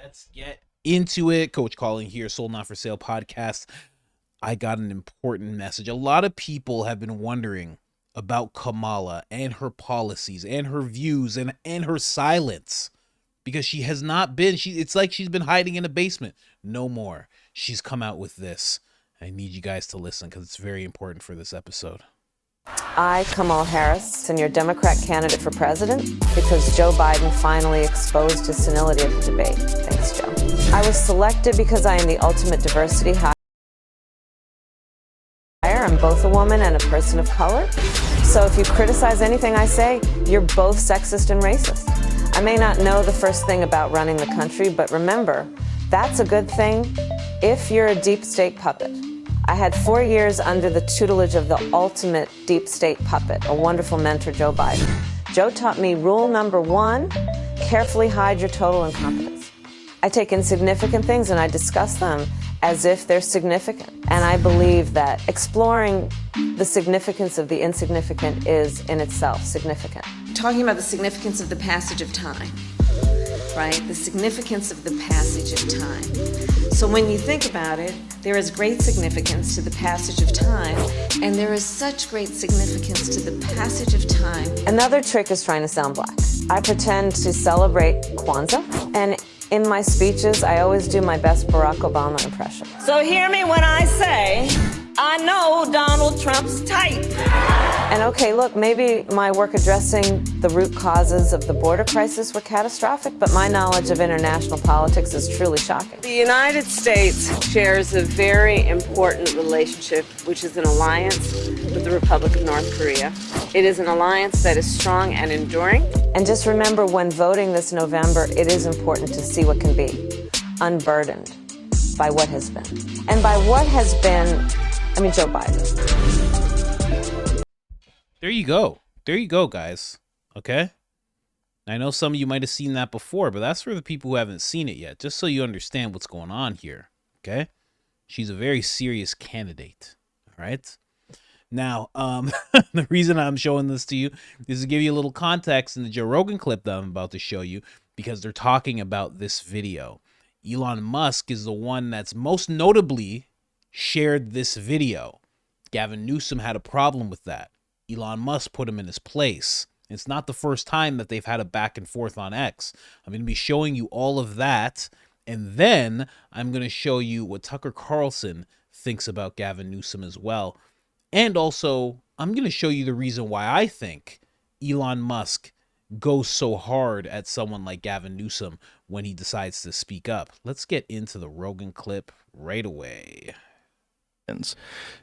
Let's get into it. Coach Colin here, Sold Not For Sale podcast. I got an important message. A lot of people have been wondering about Kamala and her policies and her views and her silence, because she has not been, it's like she's been hiding in a basement. No more. She's come out with this. I need you guys to listen because it's very important for this episode. I, Kamala Harris, am your Democrat candidate for president because Joe Biden finally exposed his senility at the debate. Thanks, Joe. I was selected because I am the ultimate diversity hire. I'm both a woman and a person of color. So if you criticize anything I say, you're both sexist and racist. I may not know the first thing about running the country, but remember, that's a good thing if you're a deep state puppet. I had 4 years under the tutelage of the ultimate deep state puppet, a wonderful mentor, Joe Biden. Joe taught me rule number 1, carefully hide your total incompetence. I take insignificant things and I discuss them as if they're significant. And I believe that exploring the significance of the insignificant is in itself significant. Talking about the significance of the passage of time, right? The significance of the passage of time. So when you think about it, there is great significance to the passage of time, and there is such great significance to the passage of time. Another trick is trying to sound black. I pretend to celebrate Kwanzaa, and in my speeches, I always do my best Barack Obama impression. So hear me when I say, I know Donald Trump's type. And okay, look, maybe my work addressing the root causes of the border crisis were catastrophic, but my knowledge of international politics is truly shocking. The United States shares a very important relationship, which is an alliance with the Republic of North Korea. It is an alliance that is strong and enduring. And just remember, when voting this November, it is important to see what can be unburdened by what has been. And by what has been, I mean Joe Biden. There you go. There you go, guys. Okay? I know some of you might have seen that before, but that's for the people who haven't seen it yet, just so you understand what's going on here. Okay? She's a very serious candidate. All right? Now, the reason I'm showing this to you is to give you a little context in the Joe Rogan clip that I'm about to show you, because they're talking about this video. Elon Musk is the one that's most notably shared this video. Gavin Newsom had a problem with that. Elon Musk put him in his place. It's not the first time that they've had a back and forth on X. I'm going to be showing you all of that, and then I'm going to show you what Tucker Carlson thinks about Gavin Newsom as well. And also, I'm going to show you the reason why I think Elon Musk goes so hard at someone like Gavin Newsom when he decides to speak up. Let's get into the Rogan clip right away.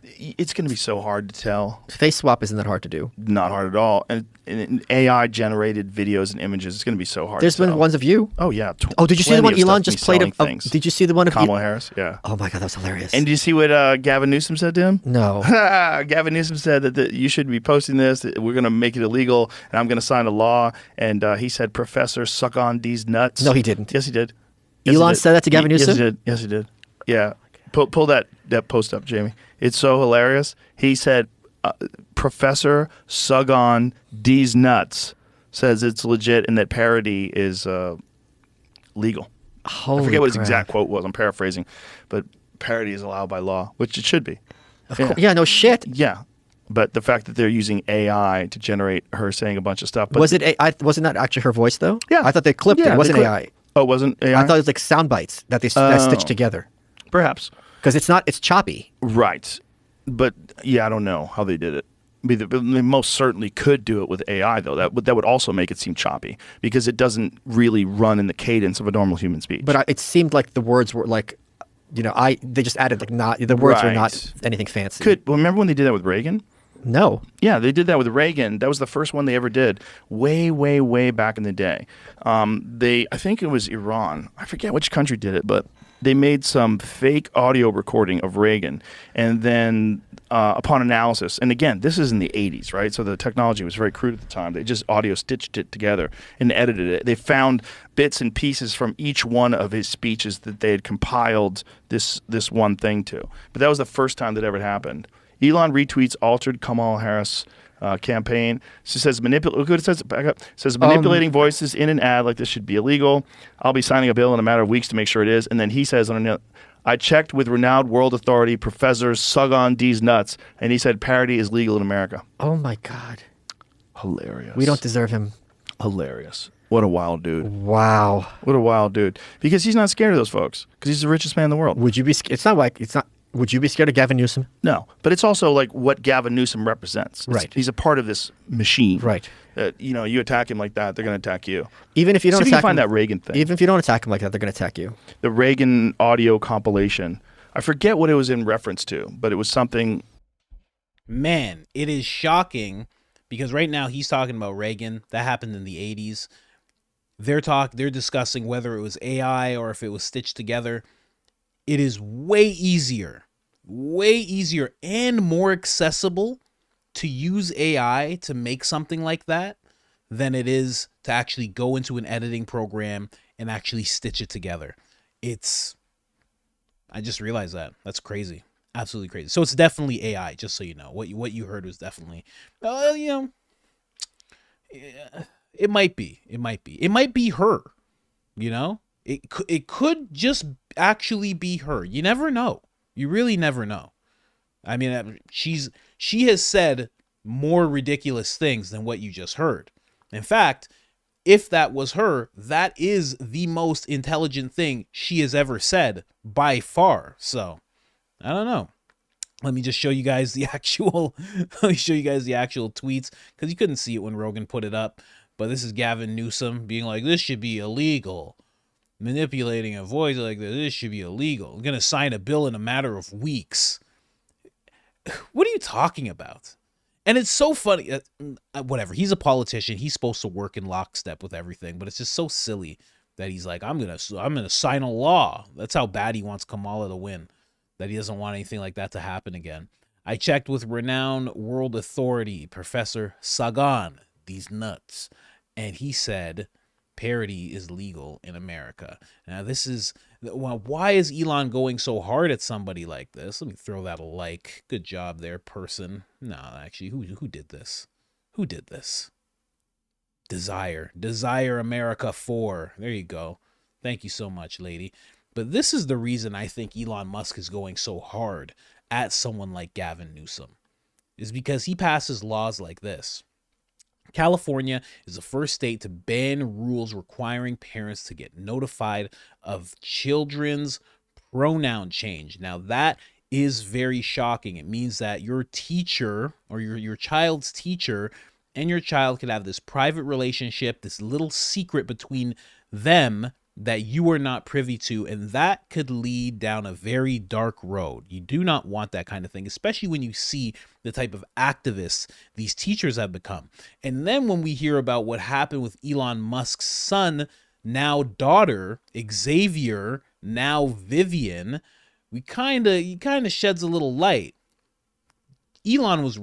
It's going to be so hard to tell. Face swap isn't that hard to do. Not hard at all. And AI generated videos and images, it's going to be so hard. There's to tell. been ones of you. Oh yeah. Did you see the one Elon just played of? Did you see the one of Kamala Harris? Yeah. Oh my God, that was hilarious. And did you see what Gavin Newsom said to him? No. Gavin Newsom said that you should be posting this. That we're going to make it illegal, and I'm going to sign a law. And he said, "Professor, suck on these nuts." No, he didn't. Yes, he did. Yes, Elon he did. said that to Gavin Newsom? Yes, he did. Yes, he did. Yeah. Pull that post up, Jamie. It's so hilarious. He said, Professor Sug on D's nuts says it's legit and that parody is legal. Holy I forget what his crap. exact quote was. I'm paraphrasing. But parody is allowed by law, which it should be. Yeah, no shit. Yeah. But the fact that they're using AI to generate her saying a bunch of stuff. But Was it AI? Wasn't that actually her voice though? Yeah. I thought they clipped it. It wasn't AI. Oh, it wasn't AI? I thought it was like sound bites that they that stitched together. Perhaps. Because it's choppy. Right. But, yeah, I don't know how they did it. They most certainly could do it with AI, though. That would also make it seem choppy because it doesn't really run in the cadence of a normal human speech. But it seemed like the words were like, they just added like not, the words were not anything fancy. Remember when they did that with Reagan? No. Yeah, they did that with Reagan. That was the first one they ever did way, way, way back in the day. I think it was Iran. I forget which country did it, but they made some fake audio recording of Reagan, and then upon analysis, and again, this is in the 80s, right? So the technology was very crude at the time. They just audio stitched it together and edited it. They found bits and pieces from each one of his speeches that they had compiled this one thing to. But that was the first time that ever happened. Elon retweets altered Kamala Harris campaign. She says look what it says. Back up. It says manipulating voices in an ad like this should be illegal. I'll be signing a bill in a matter of weeks to make sure it is. And then he says I checked with renowned world authority Professor Sugon D's nuts, and he said parody is legal in America. Oh my God. Hilarious. We don't deserve him. Hilarious. What a wild dude. Wow. What a wild dude. Because he's not scared of those folks. Because he's the richest man in the world. Would you be? Would you be scared of Gavin Newsom? No, but it's also like what Gavin Newsom represents. Right. He's a part of this machine. Right. You attack him like that, they're going to attack you. Even if you don't See if you attack can find him, that Reagan thing. Even if you don't attack him like that, they're going to attack you. The Reagan audio compilation. I forget what it was in reference to, but it was something. Man, it is shocking because right now he's talking about Reagan. That happened in the 80s. They're discussing whether it was AI or if it was stitched together. It is way easier and more accessible to use AI to make something like that than it is to actually go into an editing program and actually stitch it together. I just realized that. That's crazy. Absolutely crazy. So it's definitely AI, just so you know. What you heard was definitely, it might be. It might be her, It could just actually be her. You never know. You really never know. I mean, she has said more ridiculous things than what you just heard. In fact, if that was her, that is the most intelligent thing she has ever said by far. So, I don't know. Let me just show you guys the actual tweets because you couldn't see it when Rogan put it up. But this is Gavin Newsom being like, this should be illegal. Manipulating a voice like this should be illegal. I'm going to sign a bill in a matter of weeks. What are you talking about? And it's so funny. Whatever. He's a politician. He's supposed to work in lockstep with everything. But it's just so silly that he's like, I'm gonna sign a law. That's how bad he wants Kamala to win. That he doesn't want anything like that to happen again. I checked with renowned world authority, Professor Sagan, these nuts. And he said parody is legal in America. Now why is Elon going so hard at somebody like this? Let me throw that a like. Good job there, person. No, actually, who did this? Who did this? Desire America 4. There you go. Thank you so much, lady. But this is the reason I think Elon Musk is going so hard at someone like Gavin Newsom, is because he passes laws like this. California is the first state to ban rules requiring parents to get notified of children's pronoun change. Now, that is very shocking. It means that your teacher or your child's teacher and your child could have this private relationship, this little secret between them that you are not privy to, and that could lead down a very dark road. You do not want that kind of thing, especially when you see the type of activists these teachers have become. And then when we hear about what happened with Elon Musk's son, now daughter, Xavier, now Vivian, he kind of sheds a little light. Elon was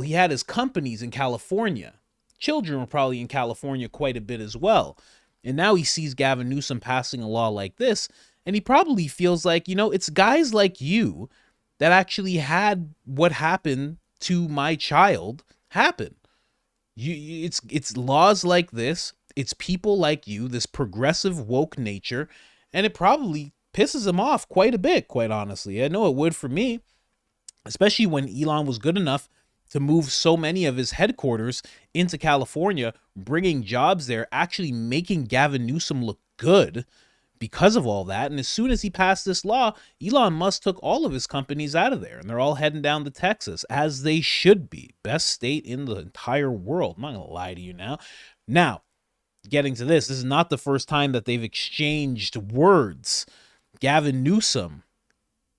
he had his companies in California. Children were probably in California quite a bit as well. And now he sees Gavin Newsom passing a law like this, and he probably feels like, it's guys like you that actually had what happened to my child happen. It's laws like this, it's people like you, this progressive woke nature, and it probably pisses him off quite a bit, quite honestly. I know it would for me, especially when Elon was good enough to move so many of his headquarters into California, bringing jobs there, actually making Gavin Newsom look good because of all that. And as soon as he passed this law, Elon Musk took all of his companies out of there, and they're all heading down to Texas, as they should be. Best state in the entire world. I'm not going to lie to you now. Now, getting to this is not the first time that they've exchanged words. Gavin Newsom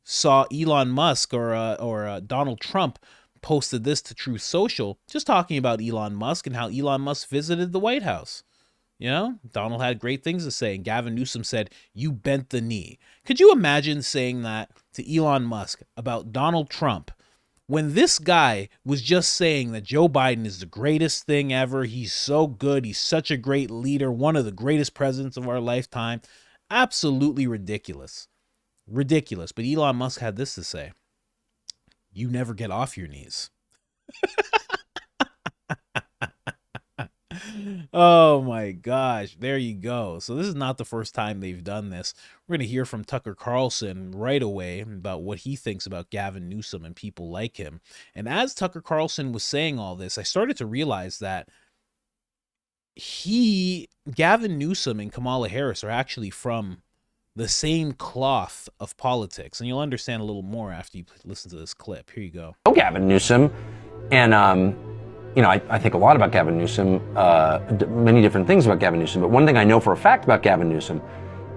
saw Elon Musk or Donald Trump posted this to Truth Social, just talking about Elon Musk and how Elon Musk visited the White House. Donald had great things to say, and Gavin Newsom said, "You bent the knee." Could you imagine saying that to Elon Musk about Donald Trump when this guy was just saying that Joe Biden is the greatest thing ever? He's so good. He's such a great leader, one of the greatest presidents of our lifetime. Absolutely ridiculous. Ridiculous. But Elon Musk had this to say: "You never get off your knees." Oh my gosh, there you go. So this is not the first time they've done this. We're going to hear from Tucker Carlson right away about what he thinks about Gavin Newsom and people like him. And as Tucker Carlson was saying all this, I started to realize that Gavin Newsom and Kamala Harris are actually from the same cloth of politics. And you'll understand a little more after you listen to this clip. Here you go. Gavin Newsom, and I think a lot about Gavin Newsom, many different things about Gavin Newsom, but one thing I know for a fact about Gavin Newsom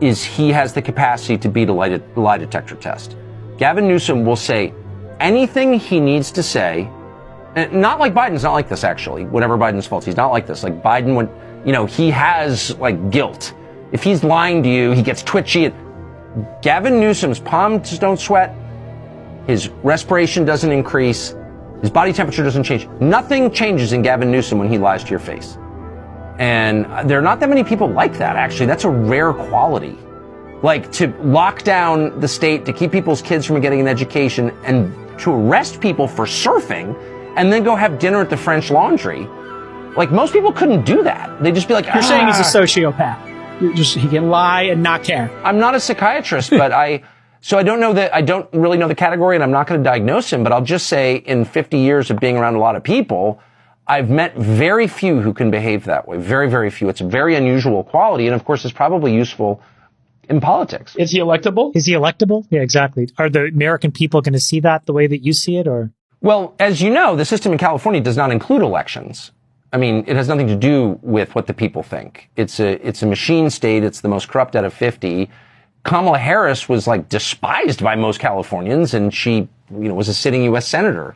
is he has the capacity to beat a lie detector test. Gavin Newsom will say anything he needs to say, and not like Biden's not like this, actually. Whatever Biden's fault, he's not like this. Like Biden, he has like guilt. If he's lying to you, he gets twitchy. Gavin Newsom's palms don't sweat, his respiration doesn't increase, his body temperature doesn't change. Nothing changes in Gavin Newsom when he lies to your face. And there are not that many people like that, actually. That's a rare quality. Like, to lock down the state, to keep people's kids from getting an education, and to arrest people for surfing, and then go have dinner at the French Laundry. Like, most people couldn't do that. They'd just be like, You're saying he's a sociopath. He can lie and not care. I'm not a psychiatrist, but I don't really know the category, and I'm not going to diagnose him, but I'll just say in 50 years of being around a lot of people, I've met very few who can behave that way. Very, very few. It's a very unusual quality, and of course it's probably useful in politics. Is he electable? Is he electable? Yeah, exactly. Are the American people going to see that the way that you see it, or? Well, as you know, the system in California does not include elections. I mean, it has nothing to do with what the people think. It's a machine state. It's the most corrupt out of 50. Kamala Harris was like despised by most Californians, and she, was a sitting U.S. senator.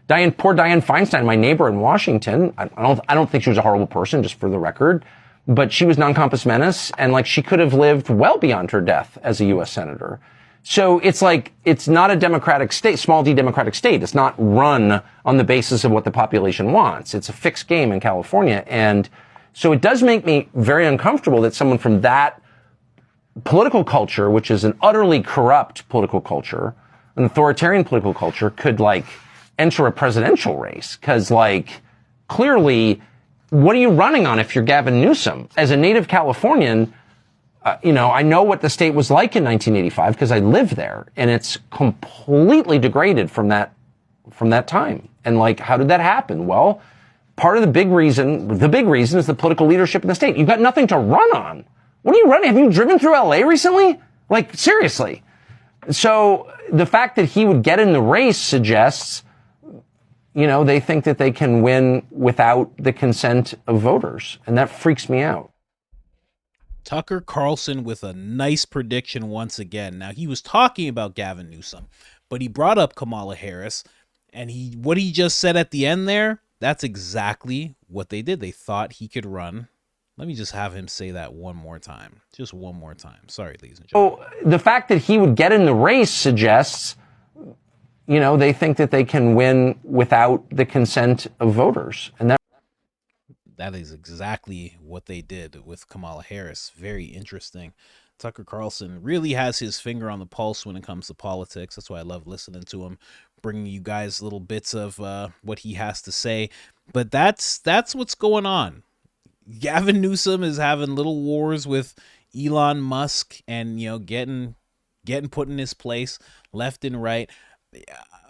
Poor Dianne Feinstein, my neighbor in Washington. I don't think she was a horrible person, just for the record, but she was non compos menis, and like she could have lived well beyond her death as a U.S. senator. So it's not a democratic state, small d democratic state. It's not run on the basis of what the population wants. It's a fixed game in California. And so it does make me very uncomfortable that someone from that political culture, which is an utterly corrupt political culture, an authoritarian political culture, could like enter a presidential race. Cause like clearly, what are you running on if you're Gavin Newsom? As a native Californian, I know what the state was like in 1985 because I lived there, and it's completely degraded from that time. And like, how did that happen? Well, part of the big reason is the political leadership in the state. You've got nothing to run on. What are you running? Have you driven through LA recently? Like, seriously. So the fact that he would get in the race suggests, they think that they can win without the consent of voters. And that freaks me out. Tucker Carlson with a nice prediction once again. Now, he was talking about Gavin Newsom, but he brought up Kamala Harris, and what he just said at the end there, that's exactly what they did. They thought he could run. Let me just have him say that one more time. Just one more time. Sorry, ladies and gentlemen. So the fact that he would get in the race suggests, they think that they can win without the consent of voters. And that is exactly what they did with Kamala Harris. Very interesting. Tucker Carlson really has his finger on the pulse when it comes to politics. That's why I love listening to him, bringing you guys little bits of what he has to say. But that's what's going on. Gavin Newsom is having little wars with Elon Musk and, getting put in his place left and right.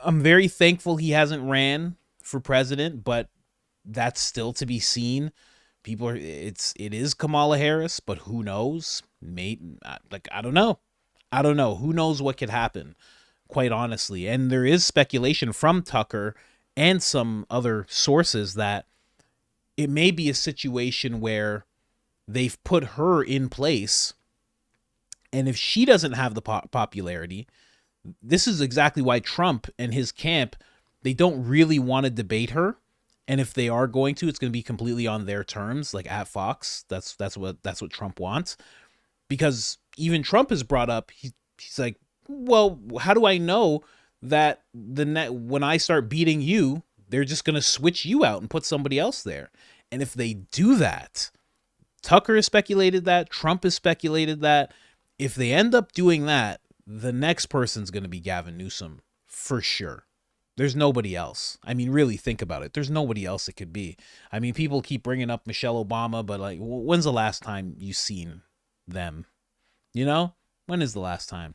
I'm very thankful he hasn't ran for president, but that's still to be seen. It is Kamala Harris, but who knows? I don't know. Who knows what could happen, quite honestly. And there is speculation from Tucker and some other sources that it may be a situation where they've put her in place, and if she doesn't have the popularity, this is exactly why Trump and his camp, they don't really want to debate her. And if they are going to, it's going to be completely on their terms, like at Fox. That's what Trump wants. Because even Trump has brought up, he's like, well, how do I know that when I start beating you, they're just going to switch you out and put somebody else there? And if they do that, Tucker has speculated that, Trump has speculated that, if they end up doing that, the next person's going to be Gavin Newsom for sure. There's nobody else. I mean, really think about it. There's nobody else it could be. I mean, people keep bringing up Michelle Obama, but like, when's the last time you seen them? You know? When is the last time?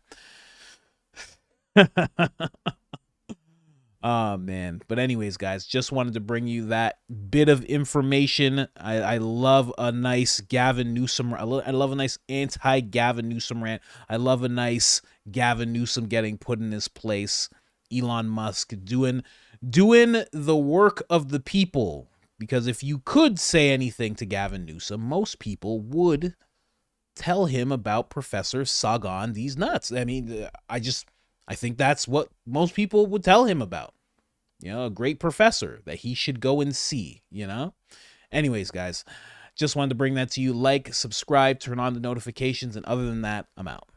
Oh, man. But anyways, guys, just wanted to bring you that bit of information. I love a nice Gavin Newsom. I love a nice anti-Gavin Newsom rant. I love a nice Gavin Newsom getting put in his place. Elon Musk doing the work of the people. Because if you could say anything to Gavin Newsom, most people would tell him about Professor Sagan these nuts. I mean, I think that's what most people would tell him about. You know, a great professor that he should go and see, you know? Anyways, guys, just wanted to bring that to you. Like, subscribe, turn on the notifications, and other than that, I'm out.